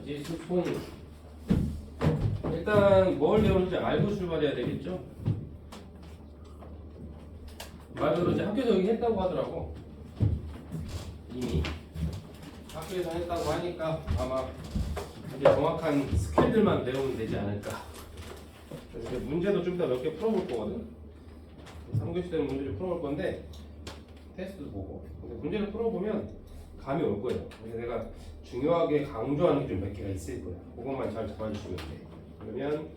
지수풍. 일단 뭘 배우는지 알고 출발해야 되겠죠? 말 그대로 이제 학교에서 여기 했다고 하더라고. 이미 학교에서 했다고 하니까 아마 이제 정확한 스킬들만 배우면 되지 않을까. 그래서 이제 문제도 좀 이따 몇 개 풀어볼 거거든. 3교시 때는 문제를 풀어볼 건데 테스트도 보고. 근데 문제를 풀어보면 감이 올 거예요. 그래서 내가 중요하게 강조하는 게 좀 몇 개가 있을 거야. 그것만 잘 잡아주시면 돼. 그러면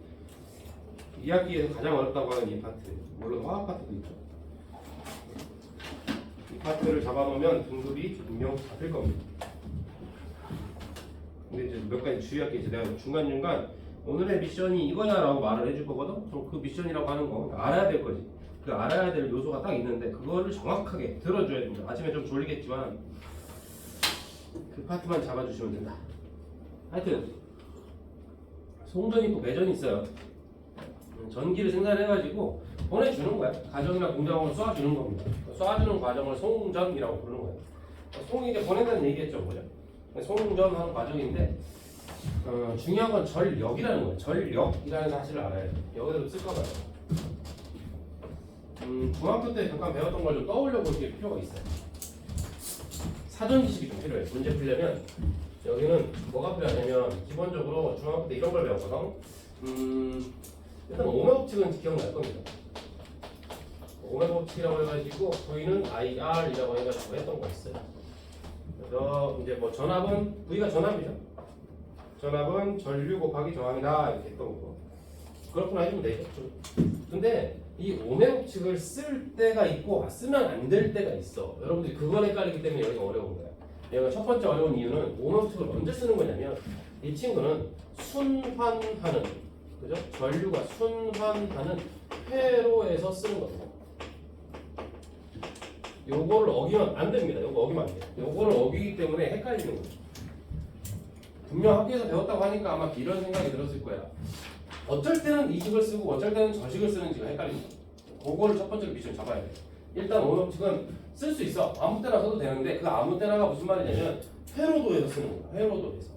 2학기에서 가장 어렵다고 하는 이 파트, 물론 화학 파트도 있죠. 이 파트를 잡아놓으면 등급이 분명 잡힐 겁니다. 근데 이제 몇 가지 주의할 게 있어. 내가 중간중간 오늘의 미션이 이거냐라고 말을 해줄 거거든. 그럼 그 미션이라고 하는 거 알아야 될 거지. 그 알아야 될 요소가 딱 있는데 그거를 정확하게 들어줘야 됩니다. 아침에 좀 졸리겠지만 그 파트만 잡아주시면 된다. 하여튼 송전이 있고 매전이 있어요. 전기를 생산해가지고 보내주는 거야. 가정이나 공장으로 쏴주는 겁니다. 쏴주는 과정을 송전이라고 부르는 거예요. 송이 이제 보낸다는 얘기겠죠, 뭐죠? 송전하는 과정인데 중요한 건 전력이라는 거예요. 전력이라는 사실을 알아야 돼요. 여기서 쓸까 봐요. 중학교 때 잠깐 배웠던 걸 좀 떠올려 보실 필요가 있어요. 사전 지식이 좀 필요해요. 문제 풀려면 여기는 뭐가 필요하냐면 기본적으로 중학교 때 이런 걸 배웠거든. 일단 오메 법칙은 기억날 겁니다. 오메 법칙이라고 해가지고 V는 IR이라고 해가지고 했던 거 있어요. 그래서 이제 뭐 전압은 V가 전압이죠. 전압은 전류 곱하기 저항이다 이렇게 했던 거. 그렇구나 해주면 되겠죠. 근데 이 오메 법칙을 쓸 때가 있고 쓰면 안 될 때가 있어. 여러분들이 그걸 헷갈리기 때문에 여기가 어려운 거야. 얘가 첫 번째 어려운 이유는 오메 법칙을 언제 쓰는 거냐면 이 친구는 순환하는, 그죠? 전류가 순환하는 회로에서 쓰는 겁니다. 요거를 어기면 안 됩니다. 요거 어기면 안 돼요. 요거를 어기기 때문에 헷갈리는 거죠. 분명 학교에서 배웠다고 하니까 아마 이런 생각이 들었을 거야. 어쩔 때는 이 식을 쓰고 어쩔 때는 저 식을 쓰는지가 헷갈립니다. 그거를 첫 번째로 미션 잡아야 돼요. 일단 오메 법칙은 쓸 수 있어. 아무 때나 써도 되는데 그 아무 때나가 무슨 말이냐면 회로도에서 쓰는 거야. 회로도에서.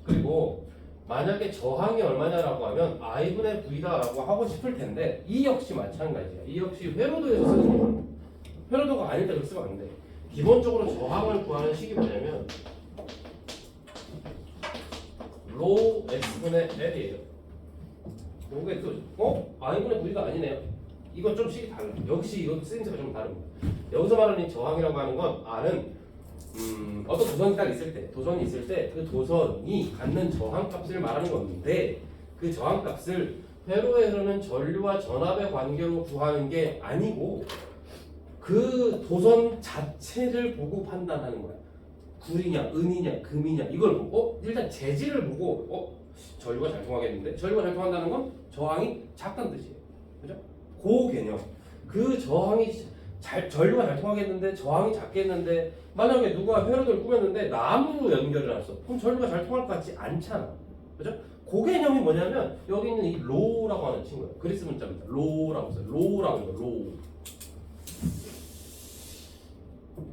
그리고 만약에 저항이 얼마냐라고 하면 I분의 V다라고 하고 싶을 텐데 이 역시 마찬가지야. 이 역시 회로도에서 쓰는 거야. 회로도가 아닐 때 쓰면 안 돼. 기본적으로 저항을 구하는 식이 뭐냐면 로 X분의 L이에요. 요게 또 I분의 V가 아니네요. 이건 좀 식이 달라. 역시 이것도 쓰임새가 좀 다릅니다. 여기서 말하는 저항이라고 하는 건 R은 어떤 도선이 딱 있을 때, 도선이 있을 때 그 도선이 갖는 저항값을 말하는 건데 그 저항값을 회로에 흐르는 전류와 전압의 관계로 구하는 게 아니고 그 도선 자체를 보고 판단하는 거야. 구리냐, 은이냐, 금이냐 이걸 보고 일단 재질을 보고 전류가 잘 통하겠는데 전류가 잘 통한다는 건 저항이 작다는 뜻이에요. 그죠? 그 개념. 그 저항이 전류가 잘 통하겠는데 저항이 작겠는데 만약에 누가 회로도를 꾸몄는데 나무로 연결을 했어. 그럼 전류가 잘 통할 것 같지 않잖아. 그죠? 그 개념이 뭐냐면 여기 있는 이 로라고 하는 친구예요. 그리스 문자입니다. 로라고 써요. 로라고 해요.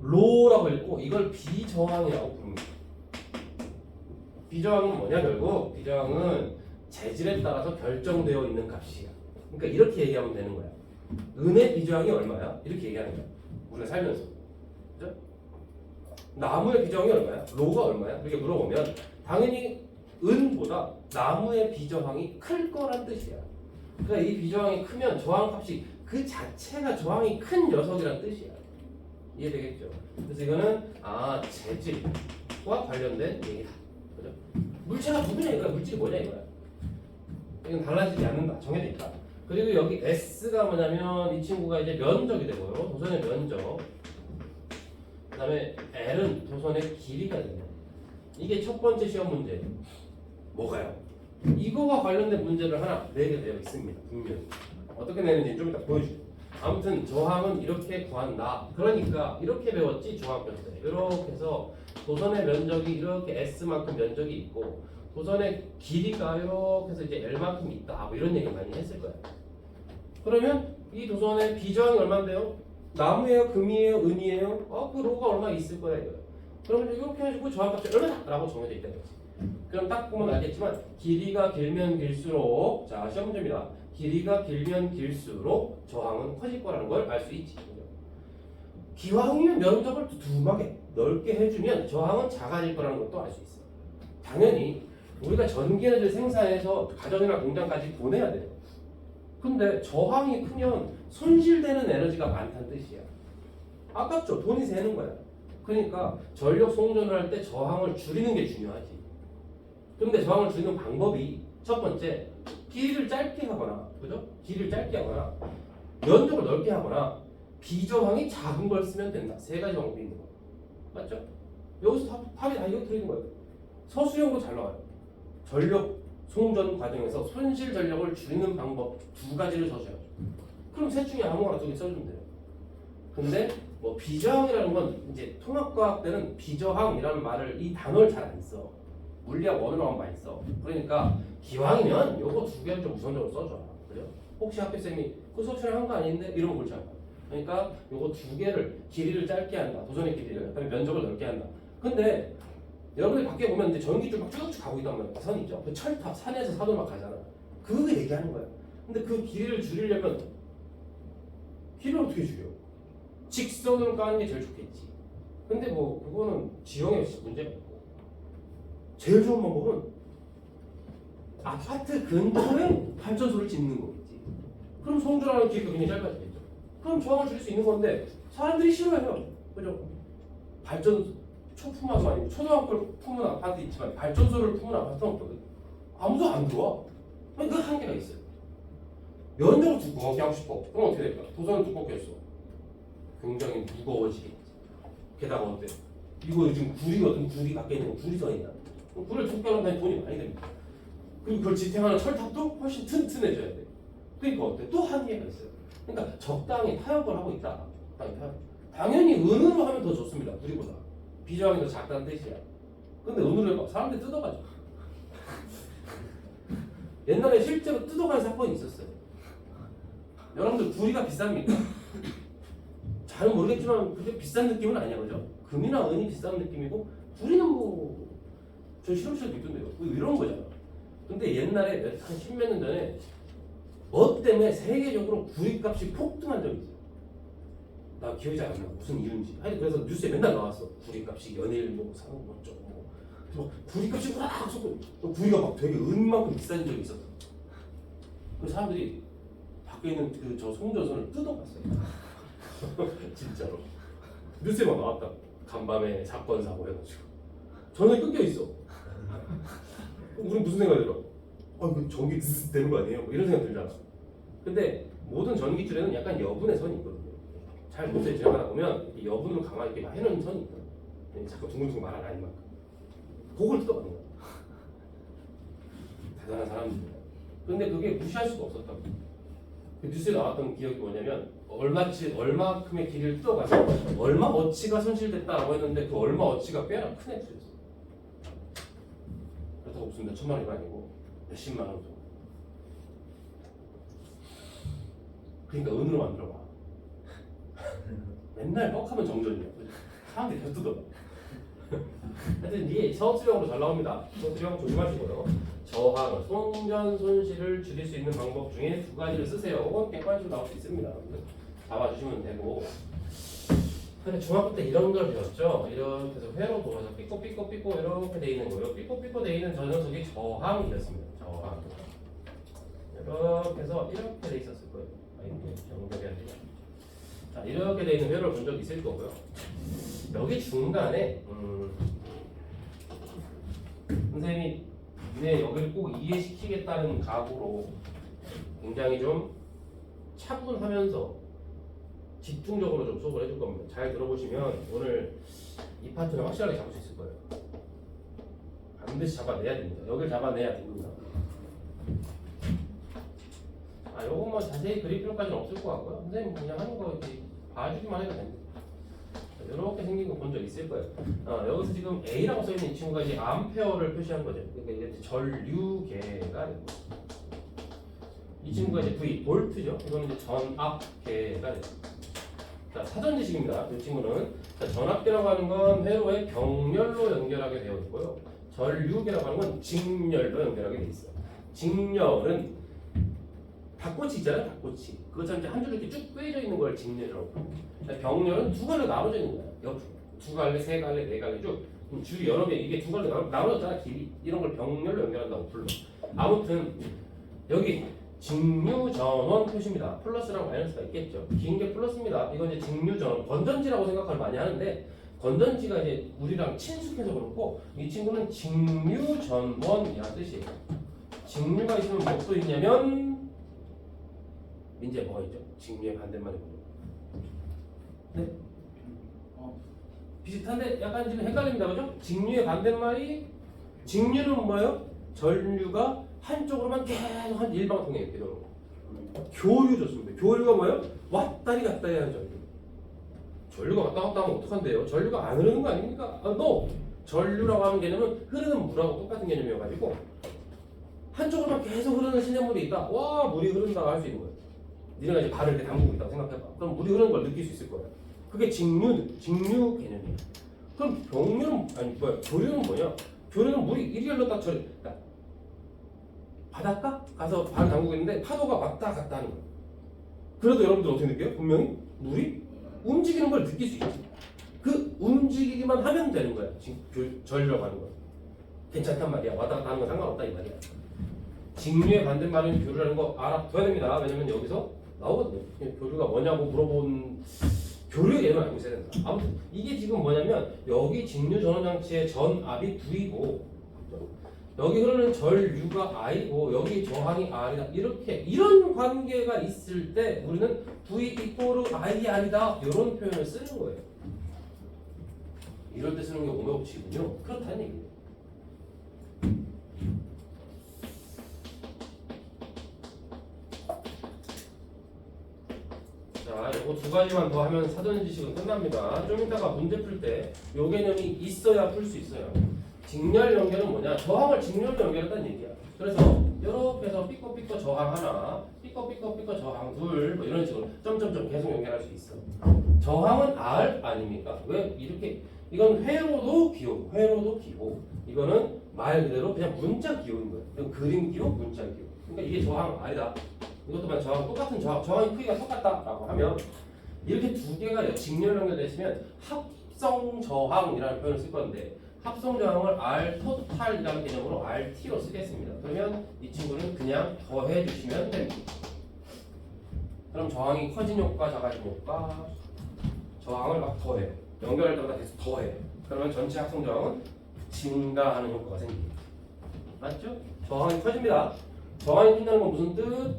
로라고 읽고 이걸 비저항이라고 부릅니다. 비저항은 뭐냐 결국 비저항은 재질에 따라서 결정되어 있는 값이야. 그러니까 이렇게 얘기하면 되는 거야. 은의 비저항이 얼마야? 이렇게 얘기하는 거야. 우리가 살면서. 그죠? 나무의 비저항이 얼마야? 로가 얼마야? 이렇게 물어보면 당연히 은보다 나무의 비저항이 클 거란 뜻이야. 그러니까 이 비저항이 크면 저항값이 그 자체가 저항이 큰 녀석이란 뜻이야. 이해되겠죠? 그래서 이거는 재질과 관련된 얘기다. 그죠? 물체가 누구냐 이거야. 물질이 뭐냐 이거야. 이건 달라지지 않는다. 정해져 있다. 그리고 여기 S가 뭐냐면 이 친구가 이제 면적이 되고요. 도선의 면적. 그 다음에 L은 도선의 길이가 되네요. 이게 첫 번째 시험 문제예요. 뭐가요? 이거와 관련된 문제를 하나 내게 되어 있습니다. 분명히. 어떻게 내는지 좀 이따 보여줄게요. 아무튼 저항은 이렇게 구한다. 그러니까 이렇게 배웠지 중학교 때. 이렇게 해서 도선의 면적이 이렇게 S만큼 면적이 있고 도선의 길이가 이렇게 해서 이제 L만큼 있다. 뭐 이런 얘기 많이 했을 거예요. 그러면 이 도선의 비저항이 얼마인데요? 나무예요? 금이에요? 은이에요? 그 로가 얼마 있을 거야 이거예요. 그러면 이렇게 해가지고 저항값이 얼마다라고 정해져 있다는 거지. 그럼 딱 보면 알겠지만 길이가 길면 길수록 자 시험 문제입니다. 길이가 길면 길수록 저항은 커질 거라는 걸 알 수 있지. 그죠? 기왕이면 면적을 두툼하게 넓게 해주면 저항은 작아질 거라는 것도 알 수 있어. 당연히 우리가 전기에너지를 생산해서 가정이나 공장까지 보내야 돼요. 근데 저항이 크면 손실되는 에너지가 많다는 뜻이야. 아깝죠? 돈이 새는 거야. 그러니까 전력 송전을 할 때 저항을 줄이는 게 중요하지. 근데 저항을 줄이는 방법이 첫 번째, 길이를 짧게 하거나, 그죠? 길이를 짧게 하거나, 면적을 넓게 하거나, 비저항이 작은 걸 쓰면 된다. 세 가지 방법이 있는 거예요. 맞죠? 여기서 답이 다 이거 들어있는 거예요. 서술형으로 잘 나와요. 전력 송전 과정에서 손실 전력을 줄이는 방법 두 가지를 써줘요. 그럼 셋 중에 아무거나 두 개 써주면 돼요. 근데 뭐 비저항이라는 건 이제 통합과학 때는 비저항이라는 말을 이 단어를 잘 안 써. 물리학 원어로만 많이 써. 그러니까 기왕이면 요거 두 개를 좀 우선적으로 써줘. 그죠? 혹시 학교쌤이 그 수업시간에 한 거 아닌데? 이러면 골치 아파. 그러니까 요거 두 개를 길이를 짧게 한다. 도전의 길이를. 그다음에 면적을 넓게 한다. 근데 여러분들 밖에 보면 이제 전기줄 막 쭉쭉 가고 있단 말이야. 선 있죠? 그 철탑 산에서 사도 막 가잖아. 그거 얘기하는 거야. 근데 그 길이를 줄이려면 길이를 어떻게 줄여? 직선으로 까는 게 제일 좋겠지. 근데 뭐 그거는 지형에 문제가 있고 제일 좋은 방법은 아파트 근처에 발전소를 짓는 거겠지. 그럼 송전하는 길이가 굉장히 짧아지겠죠. 그럼 저항을 줄일 수 있는 건데 사람들이 싫어해요. 그죠? 발전 초품화도 아니고 초등학교를 품은 아파트 있지만 발전소를 품은 아파트는 없거든. 아무도 안 들어와. 그 한계가 있어요. 면적을 두껍게 하고 싶어. 그럼 어떻게 될까? 도선을 두껍게 했어. 굉장히 무거워지겠지. 게다가 어때? 이거 요즘 구리거든. 구리 밖에 있는 거 구리선이야. 구리를 두껍게 하면 돈이 많이 됩니다. 그리고 그걸 지탱하는 철탑도 훨씬 튼튼해져야 돼. 그러니까 어때? 또 한계가 있어요. 그러니까 적당히 타협을 하고 있다. 적당히 타협. 당연히 은으로 하면 더 좋습니다. 구리보다. 비저항이 더 작다는 뜻이야. 근데 은으로 해봐. 사람들이 뜯어가죠. 옛날에 실제로 뜯어가는 사건이 있었어요. 여러분들 구리가 비쌉니까? 잘 모르겠지만 그게 비싼 느낌은 아니야. 그죠? 금이나 은이 비싼 느낌이고 구리는 뭐 저 실험실에도 있던데요. 이런 거잖아. 근데 옛날에 한 십몇 년 전에 뭐 때문에 세계적으로 구리 값이 폭등한 적이 있어요. 나 기억이 잘 안 나. 무슨 이유인지. 아니 그래서 뉴스에 맨날 나왔어. 구리 값이 연일 뭐 사고 뭐 어쩌고 뭐. 그래서 구리 값이 확 솟고 구리가 막 되게 은만큼 비싼 적이 있었어. 그 사람들이 밖에 있는 그 저 송전선을 뜯어갔어요. 진짜로. 뉴스에만 나왔다. 간밤에 사건 사고 해가지고 전원이 끊겨 있어. 우린 무슨 생각이 들어? 이거 전기 되는 거 아니에요? 뭐 이런 생각 들잖아. 근데 모든 전기줄에는 약간 여분의 선이 있거든요. 잘 못해 지나가다 보면 여분으로 가만히 이렇게 해놓은 선이 있거든. 자꾸 둥글둥글 말하는 아닌 만큼. 그걸 뜯어가는 거야. 대단한 사람들이야. 근데 그게 무시할 수가 없었다고. 그 뉴스에 나왔던 기억이 뭐냐면 얼마큼의 길이를 뜯어가서 얼마 어치가 손실됐다라고 했는데 그 얼마 어치가 꽤나 큰 액수였어. 그렇다고 무슨 몇 천만 원이 아니고 몇십만 원 정도. 그러니까 은으로 만들어봐. 맨날 뻑하면 정전이야. 사람들이 계속 뜯어봐. 하여튼 이게 서술형으로 잘 나옵니다. 서술형 조심하시고요. 저항, 송전 손실을 줄일 수 있는 방법 중에 두 가지를 쓰세요. 객관식으로 나올 수 있습니다. 잡아주시면 되고. 근데 중학교 때 이런 걸 배웠죠. 이렇게 해서 회로 돌아서 삐꼬삐꼬 이렇게 돼 있는 거예요. 삐꼬삐꼬 돼 있는 저 녀석이 저항이었습니다. 저항. 이렇게 해서 이렇게 돼 있었을 거예요. 연결이 안 되죠. 자, 이렇게 돼 있는 회로를 본 적 있을 거고요. 여기 중간에 선생님이 여기를 꼭 이해시키겠다는 각오로 굉장히 좀 차분하면서 집중적으로 좀 수업을 해줄 겁니다. 잘 들어보시면 오늘 이 파트는 확실하게 잡을 수 있을 거예요. 반드시 잡아내야 됩니다. 여기를 잡아내야 됩니다. 요것만 자세히 그릴 필요까지는 없을 것 같고요. 선생님 그냥 하는 거 이렇게 봐주기만 해도 됩니다. 이렇게 생긴 거 본 적 있을 거예요. 여기서 지금 A라고 써있는 이 친구가 이제 암페어를 표시한 거죠. 그러니까 이게 전류계가 됩니다. 이 친구가 이제 V, 볼트죠. 이거는 이제 전압계가 됩니다. 자, 사전 지식입니다. 이 친구는 자, 전압계라고 하는 건 회로의 병렬로 연결하게 되어 있고요. 전류계라고 하는 건 직렬로 연결하게 돼 있어. 직렬은 닭꼬치 있잖아요, 닭꼬치. 그것처럼 이제 한 줄로 이렇게 쭉 꿰져 있는 걸 직렬이라고. 병렬은 두 갈로 나눠져 있는 거야. 옆 두 갈래, 세 갈래, 네 갈래 쭉 줄이 여러 개. 이게 두 갈로 나눠졌잖아, 길이. 이런 걸 병렬로 연결한다고 불러. 아무튼 여기 직류 전원 표시입니다. 플러스랑 마이너스가 있겠죠. 긴 게 플러스입니다. 이건 이제 직류 전원, 건전지라고 생각을 많이 하는데 건전지가 이제 우리랑 친숙해서 그렇고 이 친구는 직류 전원이라는 뜻이에요. 직류가 있으면 뭐또 있냐면 민재 뭐가 있죠? 직류의 반대말이 뭐죠? 네? 비슷한데 약간 지금 헷갈립니다, 그죠? 직류의 반대말이 직류는 뭐예요? 전류가 한쪽으로만 계속 한 일방통행 이렇게 되는 거. 교류 좋습니다. 교류가 뭐예요? 왔다리 갔다리 하는 전류. 전류가 왔다 갔다 하면 어떡한데요? 전류가 안 흐르는 거 아닙니까? no. 전류라고 하는 개념은 흐르는 물하고 똑같은 개념이어가지고 한쪽으로만 계속 흐르는 시냇물이 있다. 와, 물이 흐른다고 할 수 있는 거예요. 니네가 이제 발을 이렇게 담그고 있다고 생각해봐. 그럼 물이 흐르는 걸 느낄 수 있을 거예요. 그게 직류 개념이에요. 그럼 병류는 아니 뭐야? 교류는 뭐냐? 교류는 물이 일렬로 딱 저리. 바닷가 가서 발을 담그고 있는데 파도가 왔다 갔다 하는 거예요. 그래도 여러분들 어떻게 느껴요? 분명히 물이 움직이는 걸 느낄 수 있지. 그 움직이기만 하면 되는 거야. 지금 전류라고 하는 거야. 괜찮단 말이야. 왔다 갔다 하는 건 상관없다 이 말이야. 직류의 반대말은 교류라는 거 알아둬야 됩니다. 왜냐면 여기서 나오거든요. 교류가 뭐냐고 물어본 교류의 개념을 알고 있어야 된다. 아무튼 이게 지금 뭐냐면 여기 직류 전원 장치의 전압이 V고 여기 흐르는 전류가 I고 여기 저항이 R이다. 이렇게 이런 관계가 있을 때 우리는 V 이꼬르 IR이다 이런 표현을 쓰는 거예요. 이럴 때 쓰는 게 오메 법칙이군요. 그렇다는 얘기예요. 자, 이거 두 가지만 더 하면 사전 지식은 끝납니다. 좀 이따가 문제 풀 때 이 개념이 있어야 풀 수 있어요. 직렬 연결은 뭐냐? 저항을 직렬로 연결했다는 얘기야. 그래서 이렇게 해서 삐꺼삐꺼 저항 하나, 삐꺼삐꺼 저항 둘, 뭐 이런 식으로 점점점 계속 연결할 수 있어. 저항은 R 아닙니까? 왜 이렇게? 이건 회로도 기호, 회로도 기호. 이거는 말 그대로 그냥 문자 기호인 거예요. 이건 그림 기호, 문자 기호. 그러니까 이게 저항 R이다. 이것도 만약 저항 똑같은 저항의 크기가 똑같다라고 하면 이렇게 두 개가 직렬 연결되시면 합성 저항이라는 표현을 쓸 건데. 합성 저항을 R 토탈이라는 개념으로 RT로 쓰겠습니다. 그러면 이 친구는 그냥 더해 주시면 됩니다. 그럼 저항이 커진 효과, 작아진 효과, 저항을 막 더해요. 연결할 때마다 계속 더해요. 그러면 전체 합성 저항은 증가하는 효과가 생깁니다. 맞죠? 저항이 커집니다. 저항이 커진다는 건 무슨 뜻?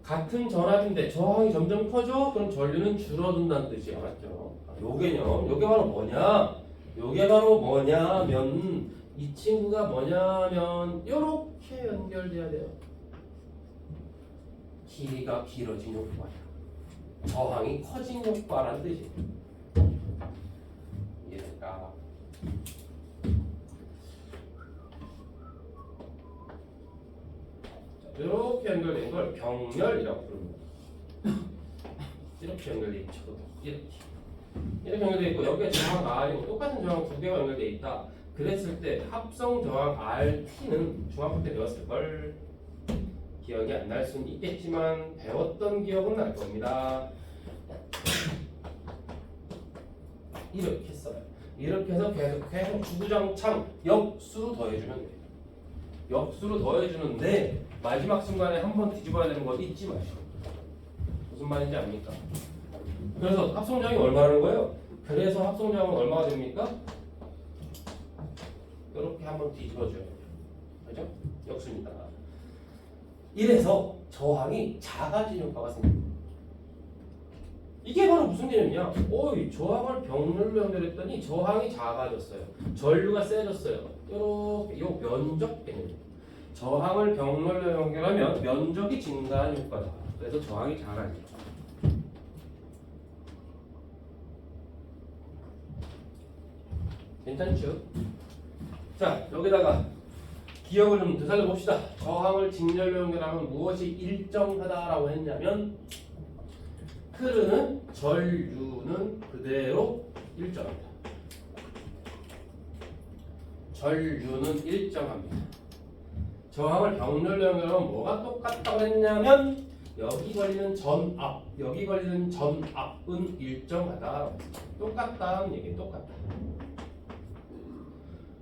같은 전압인데 저항이 점점 커져? 그럼 전류는 줄어든다는 뜻이에요. 맞죠? 요 개념, 요게 바로 뭐냐? 요게 바로 뭐냐면 이 친구가 뭐냐면 이렇게 연결돼야 돼요. 길이가 길어진 효과야. 저항이 커진 효과라는 뜻이에요. 이해될까? 이렇게 연결된 걸 병렬이라고 부릅니다. 이렇게 연결돼 있죠. 이렇게 연결되어 있고 여기에 저항 R이고 똑같은 저항 두 개가 연결되어 있다. 그랬을 때 합성 저항 RT는 중학교 때 배웠을걸. 기억이 안 날 수는 있겠지만 배웠던 기억은 날 겁니다. 이렇게 써요. 이렇게 해서 계속 주구장창 역수로 더해주면 돼요. 역수로 더해주는데 마지막 순간에 한번 뒤집어야 되는 거 잊지 마시고. 무슨 말인지 압니까? 그래서 합성량이 얼마라는 거예요? 그래서 합성량은 얼마가 됩니까? 이렇게 한번 뒤집어줘요. 그죠? 역수니까. 이래서 저항이 작아진 효과가 생깁니다. 이게 바로 무슨 개념이냐? 어이, 저항을 병렬로 연결했더니 저항이 작아졌어요. 전류가 세졌어요. 이렇게 요 면적 개념입니다. 저항을 병렬로 연결하면 면적이 증가하는 효과다. 그래서 저항이 작아져요. 괜찮죠? 자, 여기다가 기억을 좀 되살려 봅시다. 저항을 직렬로 연결하면 무엇이 일정하다라고 했냐면 흐르는 전류는 그대로 일정합니다. 전류는 일정합니다. 저항을 병렬형으로 뭐가 똑같다고 했냐면 여기 걸리는 전압, 여기 걸리는 전압은 일정하다. 똑같다는 얘기, 똑같다.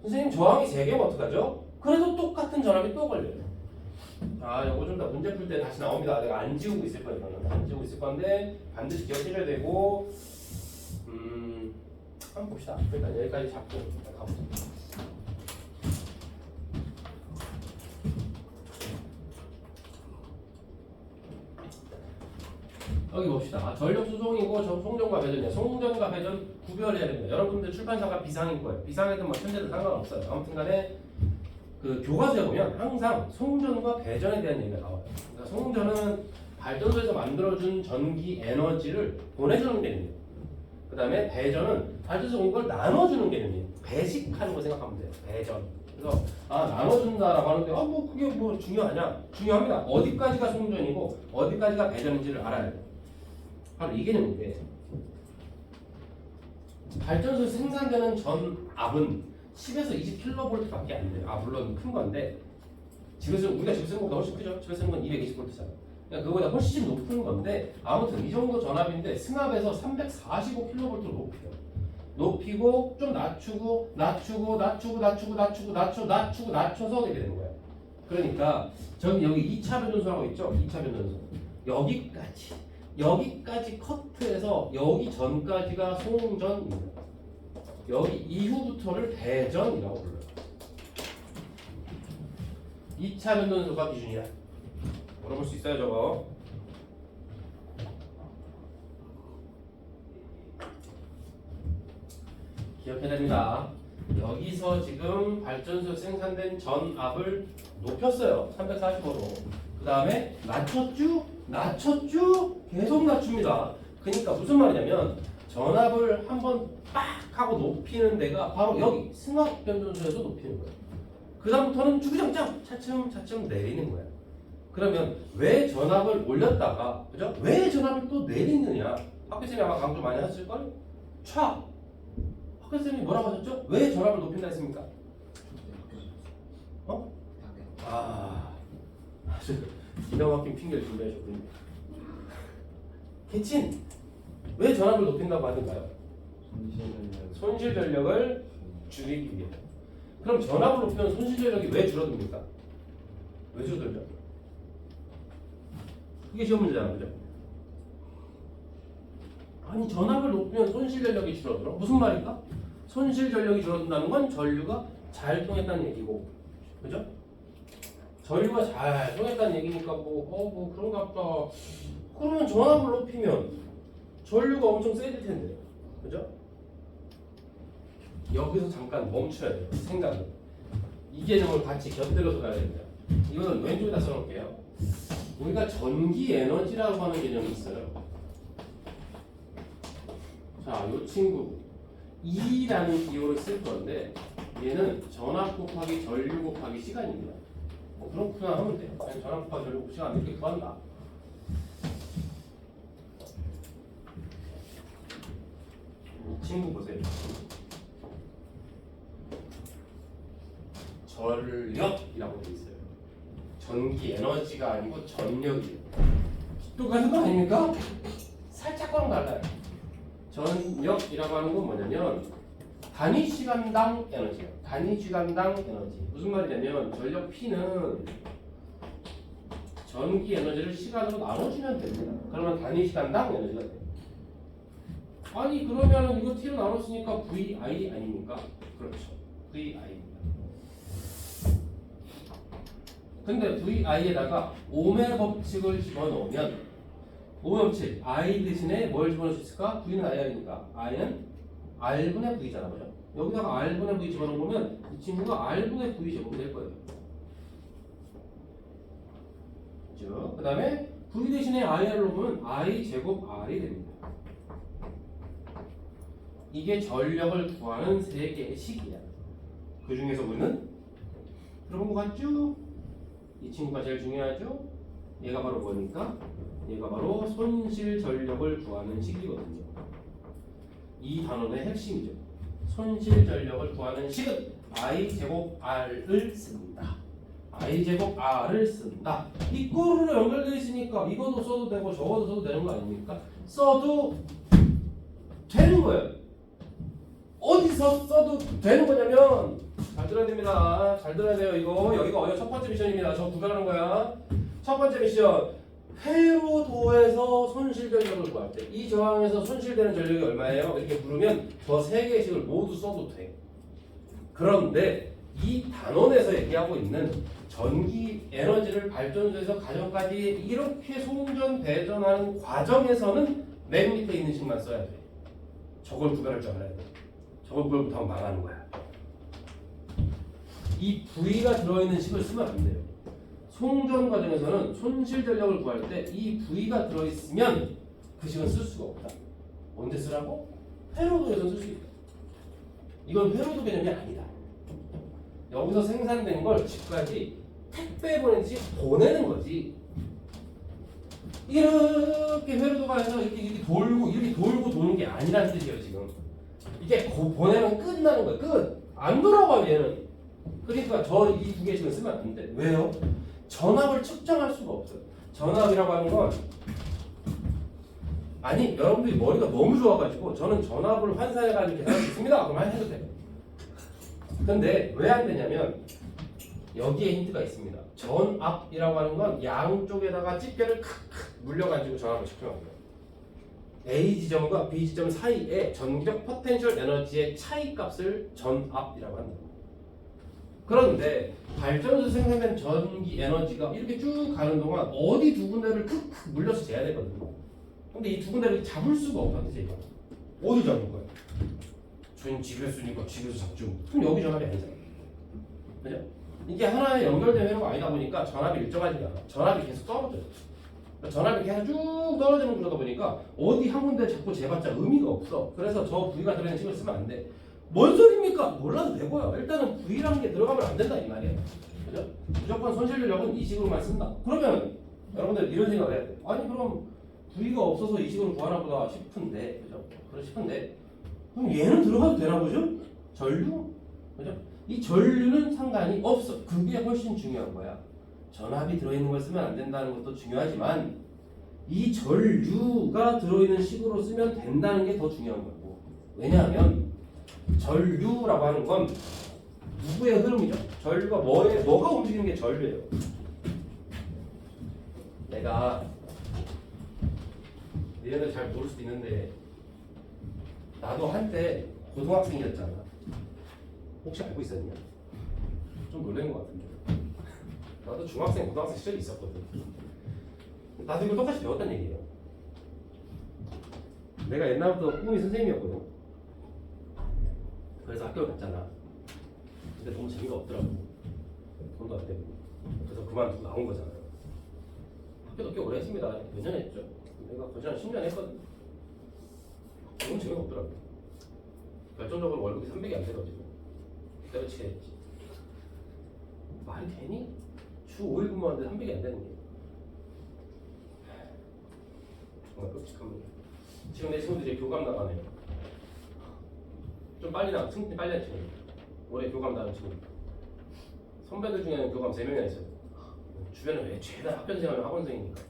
선생님 저항이 3개면 어떡하죠? 그래도 똑같은 전압이 또 걸려요. 아, 요거 좀 더 문제 풀 때 다시 나옵니다. 내가 안 지우고 있을 거예요. 이거는 안 지우고 있을 건데 반드시 기억해줘야 되고, 한번 봅시다. 일단 여기까지 잡고 가보자. 여기 봅시다. 전력 수송이고 송전과 배전이야. 송전과 배전 구별해야 됩니다. 여러분들 출판사가 비상일 거예요. 비상이든 뭐 천재든 상관없어요. 아무튼간에 그 교과서에 보면 항상 송전과 배전에 대한 얘기가 나와요. 그러니까 송전은 발전소에서 만들어준 전기 에너지를 보내주는 개념이에요. 그 다음에 배전은 발전소 온 걸 나눠주는 개념이에요. 배식하는 거 생각하면 돼요. 배전. 그래서 나눠준다라고 하는데 뭐 그게 뭐 중요하냐? 중요합니다. 어디까지가 송전이고 어디까지가 배전인지를 알아야 돼요. 바로 이 개념인데 발전소에서 생산되는 전압은 10에서 20kV밖에 안 돼요. 물론 큰 건데 우리가 집에서 쓰는 것보다 훨씬 크죠. 집에서 쓰는 건 220V잖아요. 그러니까 그거보다 훨씬 높은 건데 아무튼 이 정도 전압인데 승합에서 345kV로 높여요. 높이고 좀 낮추고 낮춰서 이렇게 되는 거예요. 그러니까 저기 여기 2차 변전소라고 있죠. 2차 변전소 여기까지 커트해서 여기 전까지가 송전입니다. 여기 이후부터를 배전이라고 불러요. 2차 변전소가 기준이야. 물어볼 수 있어요 저거. 기억해야 됩니다. 여기서 지금 발전소에서 생산된 전압을 높였어요. 345로. 그 다음에 낮췄죠? 계속 낮춥니다. 그러니까 무슨 말이냐면 전압을 한번 빡 하고 높이는 데가 바로 여기 승합 변전소에서 높이는 거예요. 그 다음부터는 주구장창 차츰 내리는 거예요. 그러면 왜 전압을 올렸다가 그죠? 왜 전압을 또 내리느냐? 학교쌤이 아마 강조 많이 하실걸? 학교쌤이 뭐라고 하셨죠? 왜 전압을 높인다 했습니까? 기가 막힌 핑계를 준비하셨군요. 개친! 왜 전압을 높인다고 하는가요? 손실 전력을 줄이기 위해. 그럼 전압을 높이면 손실 전력이 왜 줄어듭니까? 왜 줄어들죠? 그게 시험 문제잖아, 그죠? 아니 전압을 높이면 손실 전력이 줄어들어? 무슨 말일까? 손실 전력이 줄어든다는 건 전류가 잘 통했다는 얘기고, 그죠? 전류가 잘 통했다는 얘기니까 뭐 그런가 보다. 그러면 전압을 높이면 전류가 엄청 세질 텐데, 그죠? 여기서 잠깐 멈춰야 돼요. 생각은. 이 개념을 같이 곁들여서 가야 됩니다. 이거는 왼쪽에다 써놓을게요. 우리가 전기 에너지라고 하는 개념이 있어요. 자, 이 친구 E라는 기호를 쓸 건데 얘는 전압 곱하기 전류 곱하기 시간입니다. 그렇구나 하면 돼요. 전압 곱하기 전류 곱하기 시간 이렇게 구한다. 이 친구 보세요. 전력이라고 되어 있어요. 전기 에너지가 아니고 전력이에요. 똑같은 거 아닙니까? 살짝은 달라요. 전력이라고 하는 건 뭐냐면 단위 시간당 에너지예요. 단위 시간당 에너지. 무슨 말이냐면 전력 P는 전기 에너지를 시간으로 나눠주면 됩니다. 그러면 단위 시간당 에너지가 돼요. 아니 그러면 이거 T로 나눴으니까 VI 아닙니까? 그렇죠. VI입니다. 근데 VI에다가 오메 법칙을 집어넣으면 오메 법칙 I 대신에 뭘 집어넣을 수 있을까? V는 IR이니까 I는 R분의 V잖아, 그죠? 여기다가 R분의 V 집어넣으면 이 친구가 R분의 V 제곱이 될 거예요. 그죠? 그 다음에 V 대신에 IR로 보면 I 제곱 R이 됩니다. 이게 전력을 구하는 세 개의 식이야. 그 중에서 우리는 들어본 것 같죠? 이 친구가 제일 중요하죠? 얘가 바로 뭐니까? 얘가 바로 손실 전력을 구하는 식이거든요. 이 단원의 핵심이죠. 손실 전력을 구하는 식은 I 제곱 R을 쓴다. I 제곱 R을 쓴다. 이거로 연결되어 있으니까 이것도 써도 되고 저것도 써도 되는 거 아닙니까? 써도 되는 거예요. 어디서 써도 되는 거냐면 잘 들어야 됩니다. 잘 들어야 돼요. 이거 여기가 어디가 첫 번째 미션입니다. 저 구별하는 거야. 첫 번째 미션. 회로도에서 손실 전력을 구할 때 이 저항에서 손실되는 전력이 얼마예요? 이렇게 물으면 저 세 개씩을 모두 써도 돼. 그런데 이 단원에서 얘기하고 있는 전기 에너지를 발전소에서 가정까지 이렇게 송전 배전하는 과정에서는 맨 밑에 있는 식만 써야 돼. 저걸 구별할 줄 알아야 돼. 저걸 구별 못하면 망하는 거야. 이 V가 들어있는 식을 쓰면 안 돼요. 송전 과정에서는 손실 전력을 구할 때 이 V가 들어있으면 그 식은 쓸 수가 없다. 언제 쓰라고? 회로도에서 쓸 수 있다. 이건 회로도 개념이 아니다. 여기서 생산된 걸 집까지 택배 보내듯이 보내는 거지. 이렇게 회로도가 해서 이렇게 돌고 도는 게 아니라는 뜻이에요. 지금 이게 보내면 끝나는 거야. 끝. 안 돌아가요 얘는. 그러니까 저 이 두 개씩은 쓰면 안 돼. 왜요? 전압을 측정할 수가 없어요. 전압이라고 하는 건 아니 여러분들이 머리가 너무 좋아가지고 저는 전압을 환산해가지고 계산할 수 있습니다. 그럼 해도 돼요. 근데 왜 안 되냐면 여기에 힌트가 있습니다. 전압이라고 하는 건 양쪽에다가 집게를 칵칵 물려가지고 전압을 측정합니다. A 지점과 B 지점 사이의 전기적 포텐셜 에너지의 차이값을 전압이라고 한다. 그런데 발전소에서 생산된 전기 에너지가 이렇게 쭉 가는 동안 어디 두 군데를 쿡쿡 물려서 재야 되거든요. 근데 이 두 군데를 잡을 수가 없다는 뜻이에요. 어디 잡을 거예요? 저희는 집에서 쓰니까 집에서 잡죠. 그럼 여기 전압이 아니잖아. 그죠? 이게 하나의 연결된 회로가 아니다 보니까 전압이 일정하지가 않아. 전압이 계속 떨어져요. 전압이 계속 쭉 떨어지는 구조다 보니까 어디 한 군데 잡고 재봤자 의미가 없어. 그래서 저 V가 들어있는 식을 쓰면 안 돼. 뭔 소리입니까? 몰라도 되고요. 일단은 V라는 게 들어가면 안 된다 이 말이에요. 그죠? 무조건 손실 전력은 이 식으로만 쓴다. 그러면 여러분들 이런 생각을 해야 돼. 아니 그럼 V가 없어서 이 식으로 구하나 보다 싶은데, 그죠? 그래 싶은데 그럼 얘는 들어가도 되나 보죠? 전류? 그죠? 이 전류는 상관이 없어. 그게 훨씬 중요한 거야. 전압이 들어있는 걸 쓰면 안 된다는 것도 중요하지만 이 전류가 들어있는 식으로 쓰면 된다는 게 더 중요한 거고. 왜냐하면 전류라고 하는 건 누구의 흐름이죠? 전류가 뭐가 움직이는 게 전류예요. 내가 니네들 잘 모를 수도 있는데 나도 한때 고등학생이었잖아. 혹시 알고 있었냐? 좀 놀란 것 같은데. 나도 중학생, 고등학생 시절이 있었거든. 나도 이걸 똑같이 배웠단 얘기예요. 내가 옛날부터 꿈이 선생님이었거든. 그래서 학교를 갔잖아. 근데 너무 재미가 없더라고. 돈도 안 되고. 그래서 그만두고 나온 거잖아요. 학교도 꽤 오래 했습니다. 몇 년 했죠. 내가 거의 한 10년 했거든. 너무 재미가 없더라고. 결정적으로 월급이 300이 안 돼가지고 때려치게 했지. 말이 되니? 주 5일 근무하는데 300이 안 되는 게 정말 끔찍합니다. 지금 내 친구들이 교감 나가네요. 좀 빨리 승진이 빨리 한 친구. 올해 교감 나가는 친구. 선배들 중에는 교감 3명이나 있어요. 주변에 왜 죄다 학교생활 학원생이니까.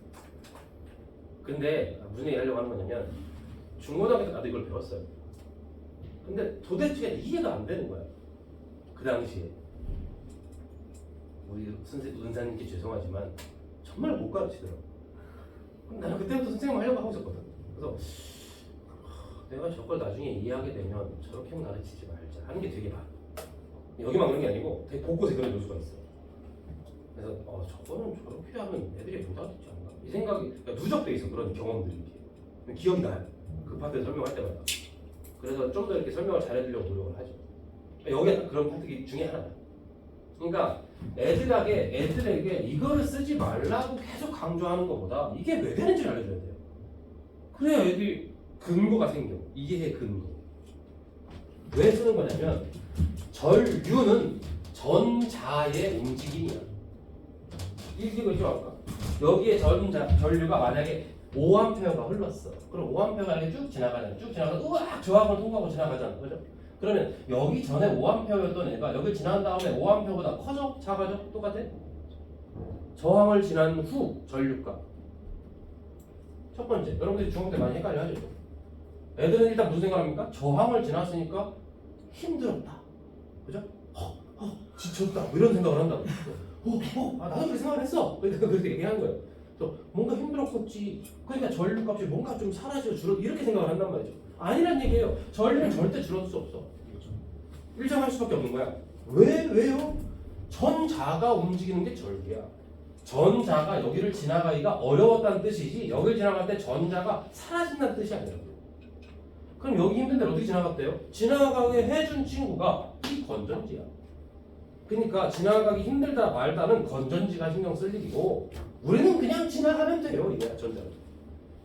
근데 무슨 얘기 하려고 하는 거냐면 중고등학교 때 나도 이걸 배웠어요. 근데 도대체 이해가 안 되는 거야. 그 당시에. 우리 은사님께 죄송하지만 정말 못 가르치더라고. 나는 그때부터 선생님 하려고 하고 있었거든. 그래서 내가 저걸 나중에 이해하게 되면 저렇게 가르치지 말자 하는 게 되게 많아. 여기만 그런 게 아니고 되게 곳곳에 그런 요소가 있어. 그래서 저거는 저렇게 하면 애들이 못 알아듣지 않나? 이 생각이 누적돼 있어. 그런 경험들이 이렇게 기억이 나요. 그 파트 설명할 때마다. 그래서 좀 더 이렇게 설명을 잘해주려고 노력을 하죠. 여기가 그런 파트 중에 하나야. 그러니까 애들에게 이거를 쓰지 말라고 계속 강조하는 것보다 이게 왜 되는지 알려줘야 돼요. 그래야 애들이 근거가 생겨. 이해의 근거. 왜 쓰는 거냐면 전류는 전자의 움직임이야. 이거 있죠 아까. 여기에 전류가 만약에 5A가 흘렀어. 그럼 5A가 이렇게 쭉 지나가잖아. 쭉 지나가서 우악 저항을 통과하고 지나가잖아. 그죠? 그러면 여기 전에 5A였던 애가 여기 지난 다음에 5A보다 커져? 작아져? 똑같아? 저항을 지난 후 전류가 첫 번째, 여러분들이 중학 때 많이 헷갈려 하죠. 애들은 일단 무슨 생각합니까? 저항을 지났으니까 힘들었다. 그죠? 지쳤다. 뭐 이런 생각을 한다고. 나도 그렇게 생각을 했어. 그러니까 그렇게 얘기하는 거예요. 또 뭔가 힘들었겠지. 그러니까 전류값이 뭔가 좀 사라져 줄어 이렇게 생각을 한단 말이죠. 아니란 얘기예요. 전류는 절대 줄어들 수 없어. 일정할 수밖에 없는 거야. 왜요? 전자가 움직이는 게 전류야. 전자가 여기를 지나가기가 어려웠다는 뜻이지 여기를 지나갈 때 전자가 사라진다는 뜻이 아니라고. 그럼 여기 힘든 데를 어떻게 지나갔대요? 지나가게 해준 친구가 이 건전지야. 그러니까 지나가기 힘들다 말다는 건전지가 신경 쓸 일이고 우리는 그냥 지나가면 돼요. 이거야 전자는.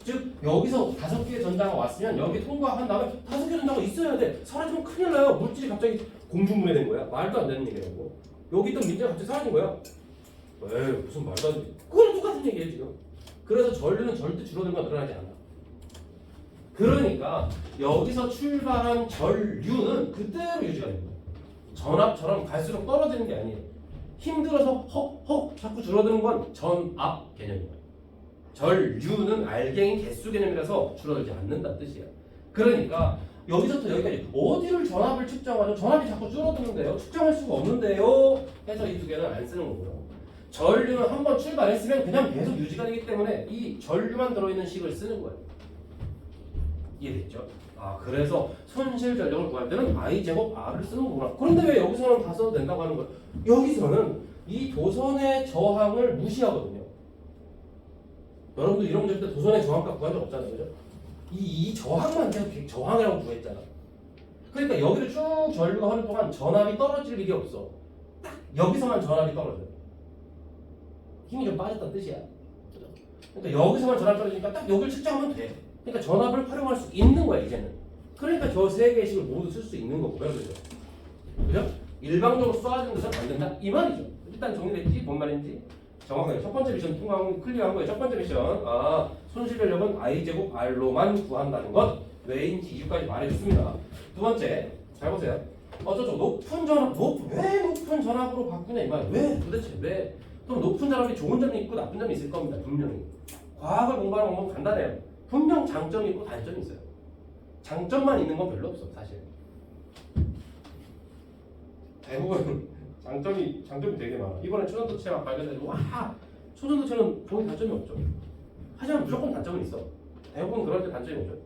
즉 여기서 5개의 전자가 왔으면 여기 통과한 다음에 5개 전자가 있어야 돼. 사라지면 큰일 나요. 물질이 갑자기 공중분해 된 거야. 말도 안 되는 얘기라고. 여기 있던 민자가 갑자기 사라진 거야. 에이 무슨 말도 안 돼. 그거랑 똑같은 얘기예요 지금. 그래서 전류는 절대 줄어들거나 늘어나지 않아. 그러니까 여기서 출발한 전류는 그대로 유지가 됩니다. 전압처럼 갈수록 떨어지는 게 아니에요. 힘들어서 헉 자꾸 줄어드는 건 전압 개념이에요. 전류는 알갱이 개수 개념이라서 줄어들지 않는다는 뜻이에요. 그러니까 여기서부터 여기까지 어디를 전압을 측정하죠? 전압이 자꾸 줄어드는데요. 측정할 수가 없는데요. 해서 이 두 개는 안 쓰는 거고요. 전류는 한번 출발했으면 그냥 계속 유지가 되기 때문에 이 전류만 들어있는 식을 쓰는 거예요. 이해됐죠? 그래서 손실 전력을 구할 때는 I 제곱 R을 쓰는 거구나. 그런데 왜 여기서는 다 써도 된다고 하는 거예요? 여기서는 이 도선의 저항을 무시하거든요. 여러분도 이런 문제 때 도선의 저항값 구한 적 없잖아요. 그죠? 이 저항만 계속 저항이라고 구했잖아. 그러니까 여기를 쭉 전류가 흐르는 동안 전압이 떨어질 일이 없어. 딱 여기서만 전압이 떨어져요. 힘이 좀 빠졌다는 뜻이야. 그죠? 그러니까 여기서만 전압이 떨어지니까 딱 여기를 측정하면 돼. 그러니까 전압을 활용할 수 있는 거야 이제는. 그러니까 저 세 개의 식을 모두 쓸 수 있는 거고요. 그죠? 그죠? 일방적으로 쏘아주는 것은 안 된다? 이 말이죠. 일단 정리됐지? 뭔 말인지? 정확하게 첫 번째 미션 통과하고 클리어한 거예요. 첫 번째 미션 손실 전력은 I제곱 R로만 구한다는 것 왜인지 이유까지 말해줬습니다. 두 번째 잘 보세요. 높은 전압 왜 높은 전압으로 바꾸냐 이 말. 왜 도대체 왜? 또 높은 전압이 좋은 점이 있고 나쁜 점이 있을 겁니다. 분명히. 과학을 공부하는 방법은 간단해요. 분명 장점이 있고 단점이 있어요. 장점만 있는 건 별로 없어 사실. 대부분 장점이 되게 많아. 이번에 초전도체가 발견돼서 와 초전도체는 좋은 단점이 없죠. 하지만 무조건 단점은 있어. 대부분 그럴 때 단점이 오죠.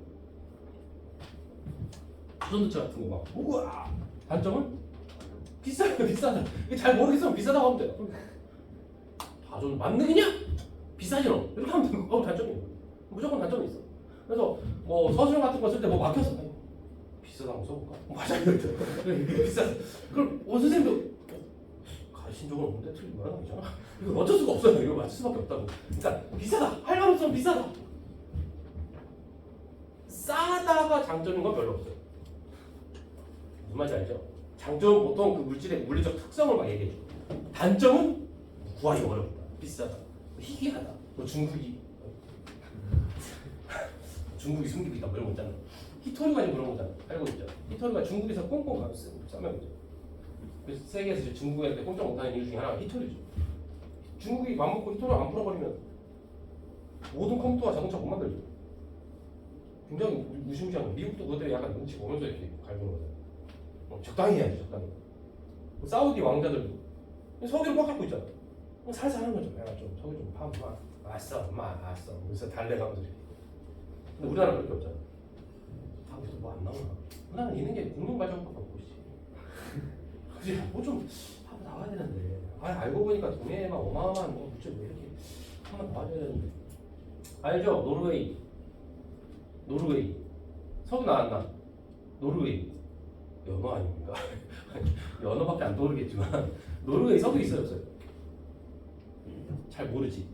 초전도체 같은 거 막 우와 단점은 비싸다. 이게 잘 모르겠으면 비싸다고 하면 돼. 다 좀 맞는 거냐? 비싸지 너. 이렇게 하면 되는 거. 단점이에요. 무조건 단점이 있어. 그래서 뭐 서술 같은 거 쓸 때 뭐 막혔어. 비싸다고 써볼까? 맞아 이거 비싸. 그럼 선생님도 가르친 적은 없는데 틀린 거야 아니잖아. 이거 어쩔 수가 없어요. 이거 맞출 수밖에 없다고. 그러니까 비싸다. 할 말 없으면 비싸다. 싸다가 장점인 건 별로 없어요. 무슨 말인지 알죠? 장점은 보통 그 물질의 물리적 특성을 막 얘기해줘. 단점은 구하기 어렵다. 비싸다. 희귀하다. 뭐 중국이 숨기고 있다. 뭐 이런 거 있잖아. 히토리가 지금 그런 거잖아. 알고 있죠? 히토리가 중국에서 꽁꽁 가면 싸면 되죠. 그래서 세계에서 중국한테 꼼짝 못하는 이유 중에 하나가 히토리죠. 중국이 맘먹고 히토리를 안 풀어버리면 모든 컴퓨터와 자동차 못 만들죠. 굉장히 무시무시한 거. 미국도 그것들이 약간 눈치 보면서 이렇게 갈구는 거죠. 적당히 해야지 적당히. 사우디 왕자들도 석유를 꽉 갖고 있잖아. 살살 하는 거죠. 내가 좀 석유 좀 파봐. 알았어 엄마 알았어. 그래서 달래가면서 이렇게. 근데 우리나라는 그렇게 없잖아. 여기서 뭐 안 나오나? 우리나라는 있는 게 국민발전밖에 없고 있지. 그지? 뭐좀 하고 나와야 되는데. 알고 보니까 동해에만 어마어마한 뭐 물질 왜 이렇게 한번 나와줘야 되는데. 알죠? 노르웨이. 석유 나왔나? 노르웨이. 연어 아닙니까? 연어밖에 안 떠오르겠지만 노르웨이 석유 있어요 없어요? 잘 모르지.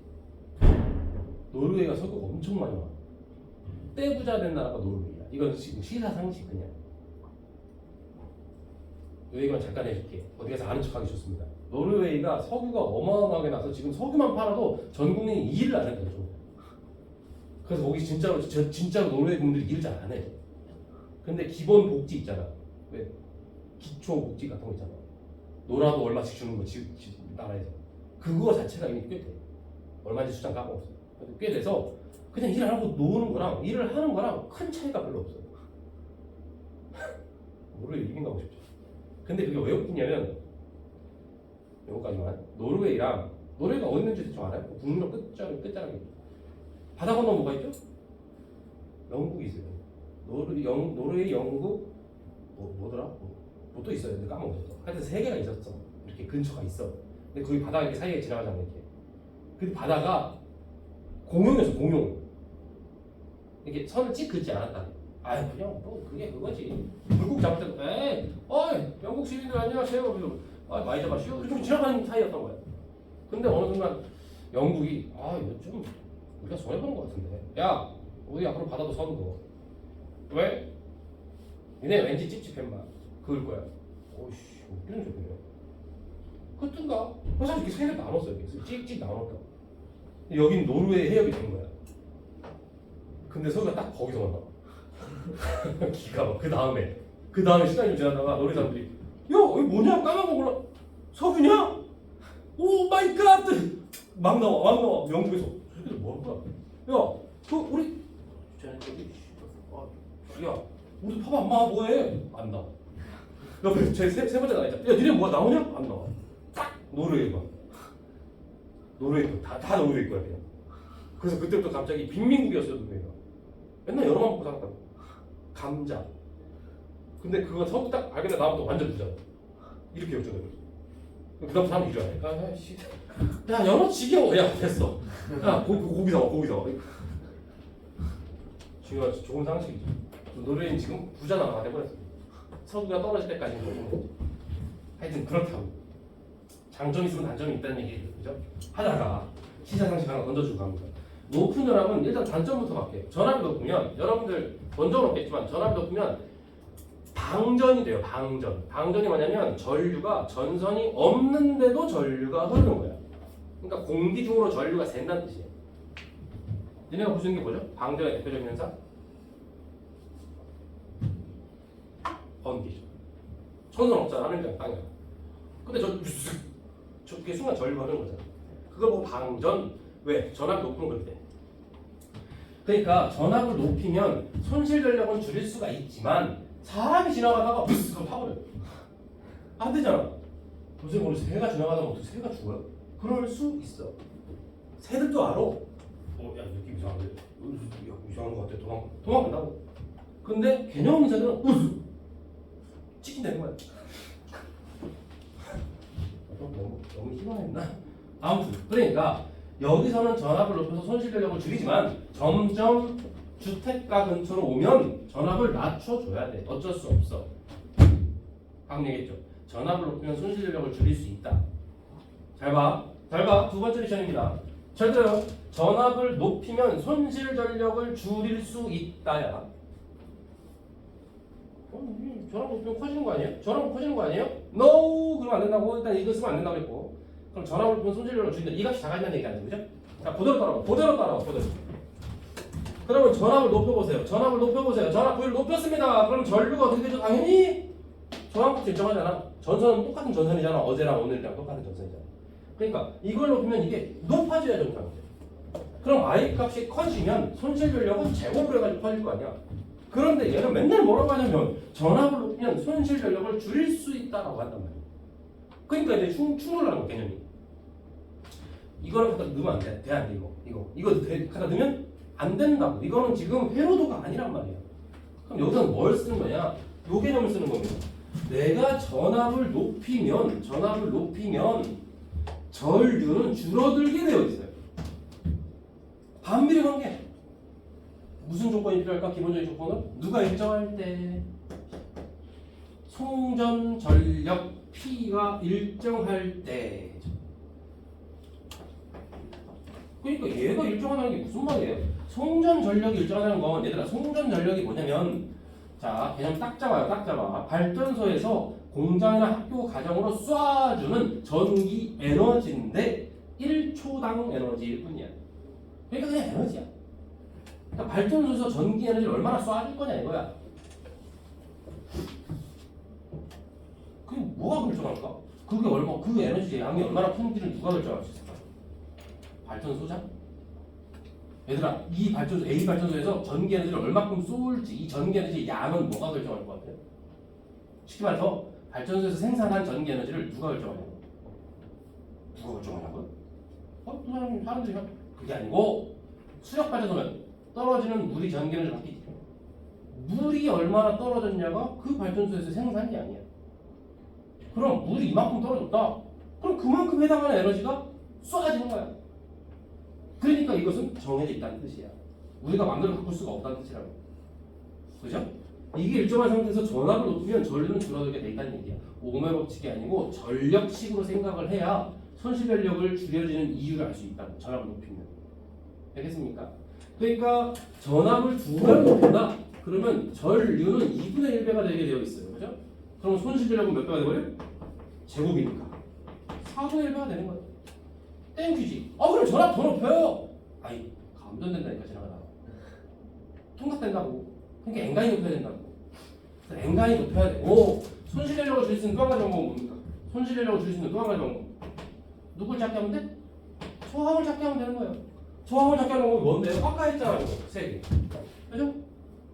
노르웨이가 석유가 엄청 많이 와. 떼부자 된 나라가 노르웨이야. 이건 지금 시사상식 그냥. 이 얘기만 잠깐 해줄게. 어디 가서 아는 척하기 좋습니다. 노르웨이가 석유가 어마어마하게 나서 지금 석유만 팔아도 전 국민이 일을 안 해요. 그래서 거기 진짜로 노르웨이 국민들이 일을 잘 안 해. 근데 기본 복지 있잖아. 왜 기초 복지 같은 거 있잖아. 놀아도 얼마씩 주는 거 나라에서 그거 자체가 이미 꽤 돼. 얼마인지 숫자 까먹었어. 근데 꽤 돼서 그냥 일 안 하고 노는 거랑 일을 하는 거랑 큰 차이가 별로 없어요. 노르웨이 이긴 가고 싶죠. 근데 그게 왜 웃기냐면 요거까지만 노르웨이가 어디 있는지 대충 알아요? 북유럽 끝자락에 바다 건너 뭐가 있죠? 영국이 있어요. 노르웨이, 영국 뭐더라? 뭐 또 있어요. 근데 까먹었어. 하여튼 세 개가 있었어. 이렇게 근처가 있어. 근데 거기 바다가 이렇게 사이에 지나가잖아 이렇게. 근데 바다가 공용이었어. 공용. 이렇게 선을 찍 긋지 않았다. 아유 그냥 뭐 그게 그거지. 물고기 잡을 때도 어이 영국 시민들 안녕하세요. 그래서 많이 잡았슈. 이렇게 지나가는 사이였던 거야. 근데 어느 순간 영국이 이거 좀 우리가 손해보는 것 같은데. 야 우리 앞으로 바다도 서는 왜? 니네 왠지 찝찝해 마. 그럴 거야. 오이씨 웃기는 소리야. 그땐가 사실 이렇게 세를 나눴어. 이렇게 찍찍 나눴다. 여긴 노르웨이 해협이 된 거야. 근데 서구가 딱 거기서 만나. 기가 막 그 다음에 시간이 좀 지나다가 노래 사람들이 야 이거 뭐냐 까먹고 몰라 석유냐? 오 마이 갓! 막 나와 영국에서 저기들 뭐하는 거야? 야 우리 야 우리 팝 안 마 뭐해? 안 나와. 옆에 세 번째 나와 있잖아. 야 니네 뭐야 나오냐? 안 나와. 딱 노르웨이 다 노르웨이 거야 그냥. 그래서 그때부터 갑자기 빈민국이었어요 노르웨이가. 맨날 열어만 먹고 살았거든. 감자. 근데 그거 서구 딱 알게 나면 완전 부자. 이렇게 역전해. 그다음 사람 이래. 야 연어 지겨워. 야 됐어. 야 고기 사와. 중요한 좋은 상식이죠. 노르웨이는 지금 부자 나라가 돼버렸어. 서구가 떨어질 때까지는 거고. 하여튼 그렇다고. 장점이 있으면 단점이 있다는 얘기예요. 그죠? 하다가 시장 상식 하나 던져주고 갑니다. 높은 전압은 일단 단점부터 갈게요. 전압이 높으면 여러분들 본 적은 없겠지만 전압이 높으면 방전이 돼요. 방전이 뭐냐면 전류가 전선이 없는데도 전류가 흐르는 거예요. 그러니까 공기 중으로 전류가 샌다는 뜻이에요. 니네가 보시는 게 뭐죠? 방전의 대표적인 현상? 번기죠. 천선 없잖아. 하늘이랑 땅이야. 근데 저게 순간 전류가 흐르는 거잖아. 그걸 보고 방전. 왜? 전압이 높으면 그렇게 돼. 그러니까 전압을 높이면 손실 전력은 줄일 수가 있지만 사람이 지나가다가 부스가 파버려요. 안 되잖아. 무슨 모르지 새가 지나가다가 어떻게 새가 죽어요? 그럴 수 있어. 새들도 알아. 야 느낌 이상한데? 야 이상한 것 같아. 도망간다고. 근데 개념 없는 새들은 치킨되는 거야. 너무 희망했나? 아무튼 그러니까 여기서는 전압을 높여서 손실 전력을 줄이지만 점점 주택가 근처로 오면 전압을 낮춰줘야 돼. 어쩔 수 없어. 방금 얘기했죠. 전압을 높이면 손실 전력을 줄일 수 있다. 잘 봐. 두 번째 미션입니다. 잘 들어요. 전압을 높이면 손실 전력을 줄일 수 있다야. 전압 높이면 커지는 거 아니에요? 전압 커지는 거 아니에요? No! 그러면 안 된다고. 일단 이거 쓰면 안 된다고 했고. 그럼 전압을 높이면 손실 전력을 줄인다. 이 값이 작아진다는 얘기 아니죠? 그죠? 자, 그대로 따라와. 그러면 전압을 높여보세요. 전압을 높였습니다. 그럼 전류가 어떻게 되죠? 당연히 전압값 일정하잖아. 전선은 똑같은 전선이잖아. 어제랑 오늘이랑 똑같은 전선이잖아. 그러니까 이걸 높이면 이게 높아져야 정상이죠. 그럼 I 값이 커지면 손실 전력은 제곱을 해가지고 커질 거 아니야. 그런데 얘는 맨날 뭐라고 하냐면 전압을 높이면 손실 전력을 줄일 수 있다라고 한단 말이야. 그러니까 이제 충돌하는 거 개념이. 이거를 갖다 넣으면 안 돼. 돼, 안 돼, 이거 갖다 넣으면 안 된다고. 이거는 지금 회로도가 아니란 말이야. 그럼 여기서는 뭘 쓰는 거냐? 요 개념을 쓰는 겁니다. 내가 전압을 높이면 전류는 줄어들게 되어 있어요. 반비례 관계. 무슨 조건이 필요할까? 기본적인 조건은 누가 일정할 때 송전 전력 P가 일정할 때. 그러니까 얘가 일정하다는 게 무슨 말이에요? 송전 전력이 일정하다는 건 얘들아 송전 전력이 뭐냐면 자 개념 딱 잡아. 발전소에서 공장이나 학교 가정으로 쏴주는 전기 에너지인데 1초당 에너지일 뿐이야. 그러니까 그냥 에너지야. 그러니까 발전소에서 전기 에너지를 얼마나 쏴줄 거냐 이거야. 결정할까? 그게 얼마, 그 에너지 양이 얼마나 큰지를 누가 결정할 수 있을까? 발전소장? 얘들아, 이 발전소, A 발전소에서 전기 에너지를 얼마큼 쏠지, 이 전기 에너지 양은 뭐가 결정할 것 같아요? 쉽게 말해서 발전소에서 생산한 전기 에너지를 누가 결정하냐고? 누가 결정하냐고요? 사람들이요? 그게 아니고 수력 발전소면 떨어지는 물이 전기 에너지를 바뀌지. 물이 얼마나 떨어졌냐가 그 발전소에서 생산이 아니야. 그럼 물이 이만큼 떨어졌다. 그럼 그만큼 해당하는 에너지가 쏟아지는 거야. 그러니까 이것은 정해져 있다는 뜻이야. 우리가 마음대로 바꿀 수가 없다는 뜻이라고. 그죠? 이게 일정한 상태에서 전압을 높이면 전류는 줄어들게 돼 있다는 얘기야. 오음의 법칙이 아니고 전력식으로 생각을 해야 손실 전력을 줄여지는 이유를 알 수 있다고. 전압을 높이면. 되겠습니까? 그러니까 전압을 2배로 높인다. 그러면 전류는 2분의 1배가 되게 되어 있어요. 그죠? 그럼 손실 전력은 몇 배가 되고요? 제곱이니까 4분의 1배가 되는 거예요. 땡큐지. 그럼 전압 더 높여요. 아이, 감전된다니까 지나가다가. 통닭된다고. 그러니까 엔간히 높여야 된다고. 그래서 엔간히 높여야 돼. 손실 전력을 줄일 수 있는 또 한 가지 방법은 뭡니까? 손실 전력을 줄일 수 있는 또 한 가지 방법. 누굴 찾게 하면 돼? 저항을 찾게 하면 되는 거예요. 저항을 찾게 하는 방법이 뭔데요? 아까 했잖아요. 3개. 그죠?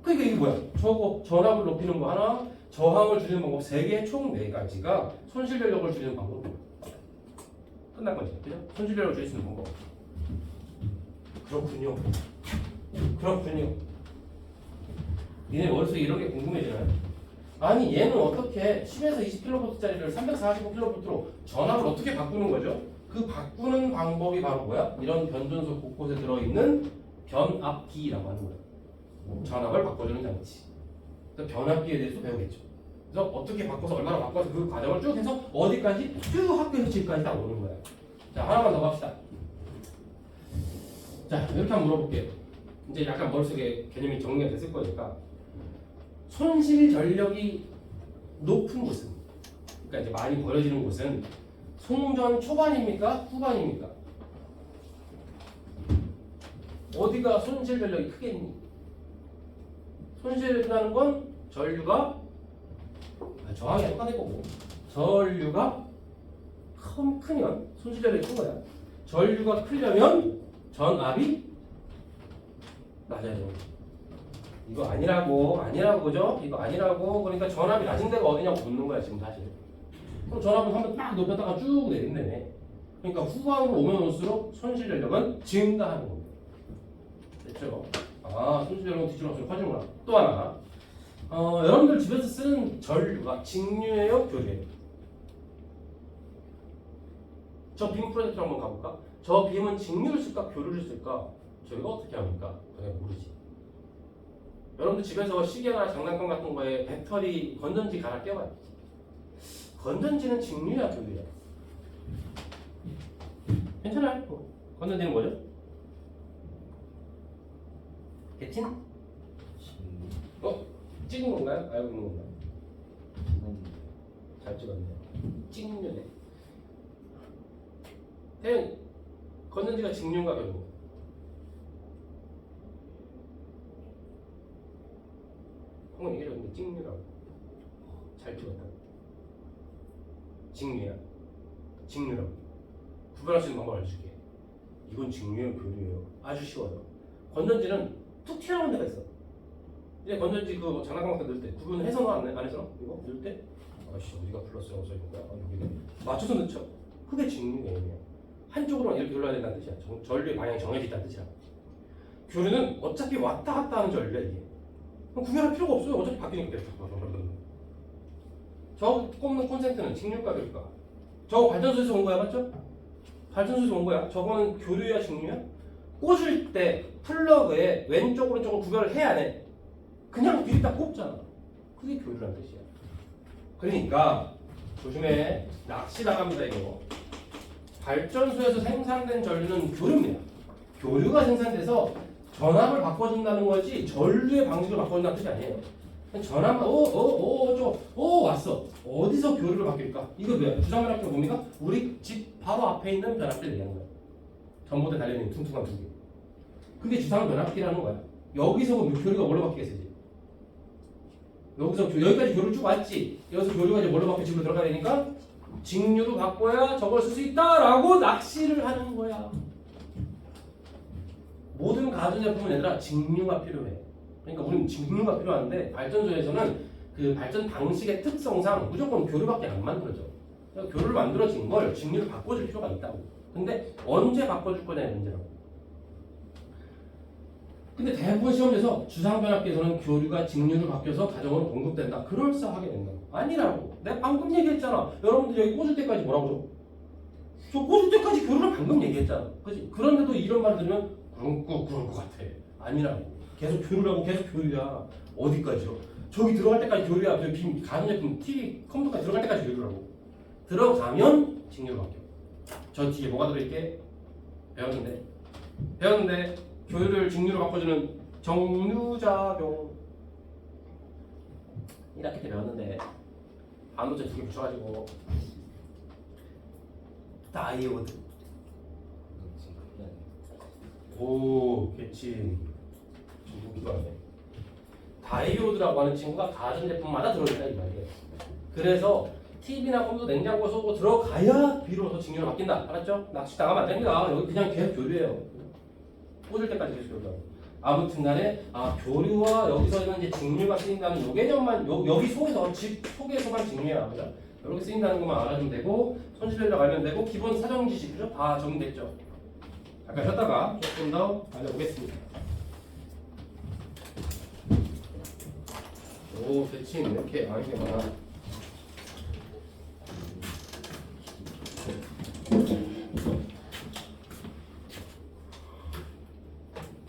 그러니까 이게 뭐야? 저거 전압을 높이는 거 하나, 저항을 줄이는 방법 3개, 총 4가지가 손실 전력을 줄이는 방법이에요. 끝난 거지. 그죠? 손실 전력을 줄일 수 있는 방법. 그렇군요. 그렇군요. 니네 머릿속에 이런 게 궁금해지나요? 아니 얘는 어떻게 10에서 20kV짜리를 345kV로 전압을 어떻게 바꾸는 거죠? 그 바꾸는 방법이 바로 뭐야? 이런 변전소 곳곳에 들어있는 변압기라고 하는 거야. 전압을 바꿔주는 장치. 그래서 변압기에 대해서 배우겠죠. 그래서 어떻게 바꿔서 얼마나 바꿔서 그 과정을 쭉 해서 어디까지? 쭉 학교에서 집까지 다 오는 거야. 자, 하나만 더 갑시다. 자, 이렇게 한번 물어볼게요. 이제 약간 머릿속에 개념이 정리가 됐을 거니까 손실 전력이 높은 곳은, 그러니까 이제 많이 버려지는 곳은 송전 초반입니까? 후반입니까? 어디가 손실 전력이 크겠니? 손실이라는 건 전류가 저항이 똑같을 거고, 전류가 크면 손실 전력이 큰 거야. 전류가 크려면 전압이 낮아요. 이거 아니라고 그죠? 이거 아니라고. 그러니까 전압이 낮은 데가 어디냐고 묻는 거야 지금 사실. 그럼 전압을 한번 딱 높였다가 쭉 내린다네. 그러니까 후반으로 오면 올수록 손실 전력은 증가하는 겁니다. 됐죠? 손실 전력은 뒤집어서 커지는구나. 또 하나, 여러분들 집에서 쓰는 전류가 직류예요, 교류예요? 저 빔 프로젝터 한번 가볼까? 저 빔은 직류를 쓸까, 교류를 쓸까? 저희가 어떻게 합니까? 그냥 모르지. 여러분들 집에서 시계나 장난감 같은 거에 배터리 건전지 갈아 껴봐요. 건전지는 직류야, 교류야? 괜찮아요. 건전지는 뭐죠? 개틴? 찍은 건가요? 알고 있는 건가요? 잘 찍었네요. 직류네. 태연, 건전지가 직류인가 교류? 한번 얘기해줬는데 직류라고. 잘 찍었다. 직류야. 직류라고. 구별할 수 있는 방법을 알려줄게. 이건 직류예요, 교류예요. 아주 쉬워요. 건전지는 툭 튀어나오는 데가 있어. 이제 건전지 그 장난감 같은 거 넣을 때 구분해서 안 해서 이거 넣을 때 아씨 어디가 플러스라고 써있는 거야? 여기네. 맞춰서 넣죠. 그게 직류예요. 한쪽으로만 이렇게 흘러야 된다는 뜻이야. 전류의 방향이 정해져 있다는 뜻이야. 교류는 어차피 왔다 갔다 하는 전류야 이게. 그럼 구별할 필요가 없어요. 어차피 바뀌니까. 저 꼽는 콘센트는 직류가 교류가. 저거 발전소에서 온 거야, 맞죠? 발전소에서 온 거야. 저거는 교류야, 직류야? 꽂을 때 플러그에 왼쪽 오른쪽을 구별을 해야 돼. 그냥 뒤에 딱 꼽잖아. 그게 교류란 뜻이야. 그러니까 조심해. 낚시 나갑니다 이거. 발전소에서 생산된 전류는 교류입니다. 교류가 생산돼서 전압을 바꿔준다는 거지 전류의 방식을 바꿔준다는 뜻이 아니에요. 전압만 왔어. 어디서 교류를 바뀔까? 이거 뭐야? 주상변압기가 뭡니까? 우리 집 바로 앞에 있는 변압기를 얘기하는 거야. 전봇대 달려있는 퉁퉁한 두 개. 그게 주상변압기라는 거야. 여기서 교류가 뭘로 바뀌겠어요? 여기서 여기까지 교류 쭉 왔지. 여기서 교류가 이제 뭘로 바뀌어 집으로 들어가야 되니까 직류로 바꿔야 저걸 쓸 수 있다라고 낚시를 하는 거야. 모든 가전제품은 얘들아 직류가 필요해. 그러니까 우리는 직류가 필요한데 발전소에서는 그 발전 방식의 특성상 무조건 교류밖에 안 만들어져. 그러니까 교류를 만들어진 걸 직류를 바꿔줄 필요가 있다고. 근데 언제 바꿔줄 거냐의 문제라고. 근데 대부분 시험에서 주상변압기에서는 교류가 직류로 바뀌어서 가정으로 공급된다. 그럴싸하게 된다고. 아니라고. 내가 방금 얘기했잖아. 여러분들 여기 꽂을 때까지 뭐라고 줘? 저 꽂을 때까지 교류를 방금 얘기했잖아. 그치? 그런데도 이런 말 들으면 그럴 것 같아. 아니라고. 계속 교류라고 계속 교류야. 어디까지요? 저기 들어갈 때까지 교류야. 저기 가전제품, TV, 컴퓨터까지 들어갈 때까지 교류라고. 들어가면 직류로 바뀌어. 저 뒤에 뭐가 들어있게? 배웠는데 교류를 직류로 바꿔주는 정류작용 이렇게 배웠는데 반도체 2개 붙여가지고 다이오드 오 그치 중국이도 하네. 다이오드라고 하는 친구가 가전제품마다 들어있다 이 말이에요. 그래서 TV나 컴퓨터 냉장고 쏘고 들어가야 비로소 직류로 바뀐다. 알았죠? 낚시 당하면 안 됩니다. 여기 그냥 계속 교류해요. 꽂을 때까지 계속 교류하고. 아무튼 간에 교류와 여기서는 이제 직류가 쓰인다는 요 개념만 여기 속에서 집 속에서만 직류야. 그죠? 이렇게 쓰인다는 것만 알아주면 되고 손실밸류 알면 되고 기본 사정 지식 그죠? 다 정리됐죠? 잠깐 쉬었다가 조금 더 알려보겠습니다. 오 대칭 이렇게 많이 많아.